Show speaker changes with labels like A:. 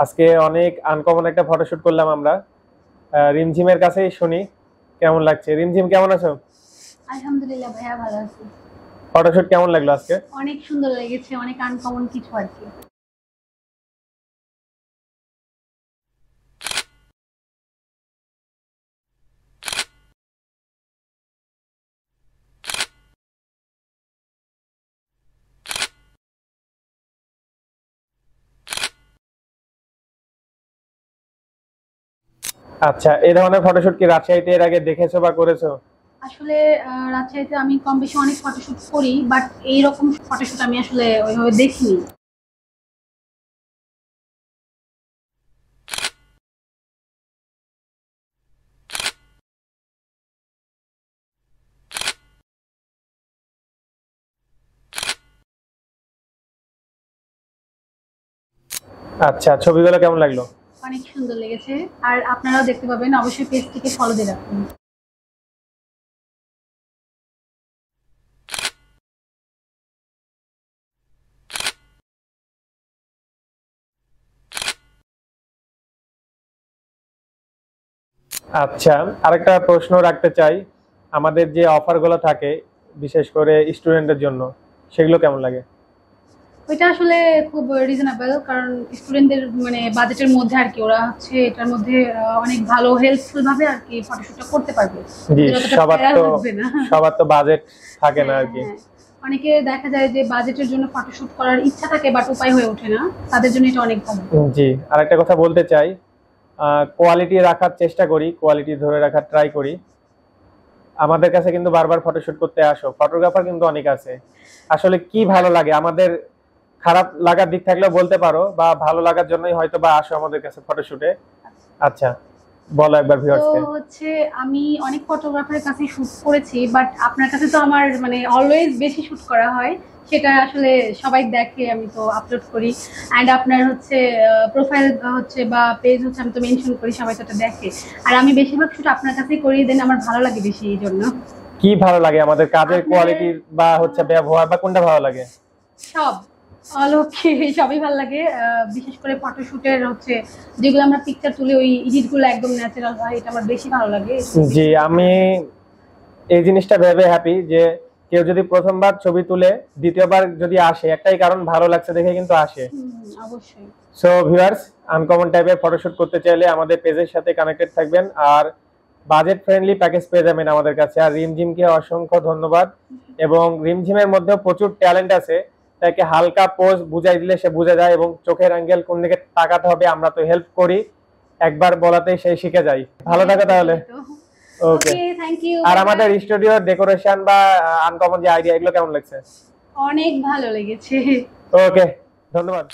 A: আজকে অনেক আনকমন একটা ফটোশুট করলাম আমরা। রিমঝিমের কাছেই শুনি কেমন লাগছে। রিমঝিম, কেমন আছো?
B: আলহামদুলিল্লাহ ভাইয়া, ভালো আছি।
A: ফটোশুট কেমন লাগলো আজকে?
B: অনেক সুন্দর লেগেছে, অনেক আনকমন কিছু আর কি।
A: আচ্ছা, এই ধরনের ফটোশুট কি রাজশাহীতে এর আগে দেখেছো বা করেছো?
B: আসলে রাজশাহীতে আমি কম বেশি অনেক ফটোশুট করি, বাট এইরকম ফটোশুট আমি আসলে ওইভাবে দেখিনি।
A: আচ্ছা, ছবিগুলো কেমন লাগলো?
B: অনেক সুন্দর লেগেছে। আর আপনারাও দেখতে পাবেন, অবশ্যই পেজটিকে ফলো দিয়ে রাখুন।
A: আচ্ছা, আরেকটা প্রশ্ন রাখতে চাই। আমাদের যে অফারগুলো থাকে বিশেষ করে স্টুডেন্টদের জন্য, সেগুলো কেমন লাগে?
B: ওইটা আসলে খুব রিজনেবল, কারণ স্টুডেন্টদের মানে বাজেটের মধ্যে আর কি। ওরা হচ্ছে এটার মধ্যে অনেক ভালো হেল্পফুল ভাবে আর কি ফটোশুটটা করতে পারবে।
A: জি,
B: ওদের অতটা
A: সবার
B: প্যারা
A: তো
B: লাগবে না।
A: সবার তো বাজেট থাকে না
B: হ্যাঁ,
A: আর কি।
B: হ্যাঁ। অনেকে দেখা যায় যে বাজেটের জন্য ফটোশুট করার ইচ্ছা থাকে বাট উপায় হয়ে ওঠে না। তাদের জন্য এটা অনেক ভালো।
A: জি, আরেকটা কথা বলতে চাই। কোয়ালিটি রাখার চেষ্টা করি, কোয়ালিটি ধরে রাখার ট্রাই করি। আমাদের কাছে কিন্তু বারবার ফটোশুট করতে আসো, ফটোগ্রাফার কিন্তু অনেক আছে। আসলে কি ভালো লাগে আমাদের? খারাপ লাগার দিক থাকলেও বলতে পারো, বা ভালো লাগার জন্যই হয়তো বা আসো আমাদের কাছে ফটোশুটে। আচ্ছা, বলো একবার
B: তো
A: ভিউয়ার্সকে।
B: হচ্ছে আমি অনেক ফটোগ্রাফারের কাছে শুট করেছি, বাট আপনার কাছে তো আমার মানে অলওয়েজ বেশি শুট করা হয়। সেটা আসলে সবাই দেখে, আমি তো আপলোড করি। অ্যান্ড আপনার হচ্ছে প্রোফাইল হচ্ছে বা পেজ হচ্ছে, আমি তো মেনশন করি, সবাই তো এটা দেখে। আর আমি বেশিরভাগ শুট আপনার কাছেই করি, দেন আমার ভালো লাগে বেশি এই জন্য।
A: কি ভালো লাগে আমাদের কাজের
B: আপনার
A: কোয়ালিটি, বা হচ্ছে ব্যবহার, বা কোনটা ভালো লাগে?
B: সব অল ওকে, সবই ভালো লাগে। বিশেষ করে ফটোশুটের হচ্ছে যেগুলো আমরা পিকচার তুলি, ওই এডিট গুলো একদম ন্যাচারাল হয়, এটা আমার বেশি ভালো লাগে।
A: জি, আমি এই জিনিসটা ভেবে হ্যাপি যে কেউ যদি প্রথমবার ছবি তুলে দ্বিতীয়বার যদি আসে, একটাই কারণ ভালো লাগছে দেখে কিন্তু আসে।
B: অবশ্যই।
A: সো ভিউয়ার্স, আনকমন টাইপের ফটোশুট করতে চাইলে আমাদের পেজের সাথে কানেক্টেড থাকবেন। আর বাজেট ফ্রেন্ডলি প্যাকেজ পেয়ে যাবেন আমাদের কাছে। আর রিমঝিমকে অসংখ্য ধন্যবাদ। এবং রিমঝিমের মধ্যেও প্রচুর ট্যালেন্ট আছে, তাকে হালকা পোজ বুঝাই দিলে সে বুঝে যায়, এবং চোখের অ্যাঙ্গেল কোন দিকে তাকাতে হবে আমরা তো হেল্প করি, একবার বলাতেই সে শিখে যায়। ভালো থাকে তাহলে। ওকে।
B: ওকে, থ্যাংক ইউ।
A: আর আমাদের স্টুডিওর ডেকোরেশন বা আনকমন যে আইডিয়া, এগুলো কেমন লাগছে?
B: অনেক ভালো লেগেছে।
A: ওকে, ধন্যবাদ।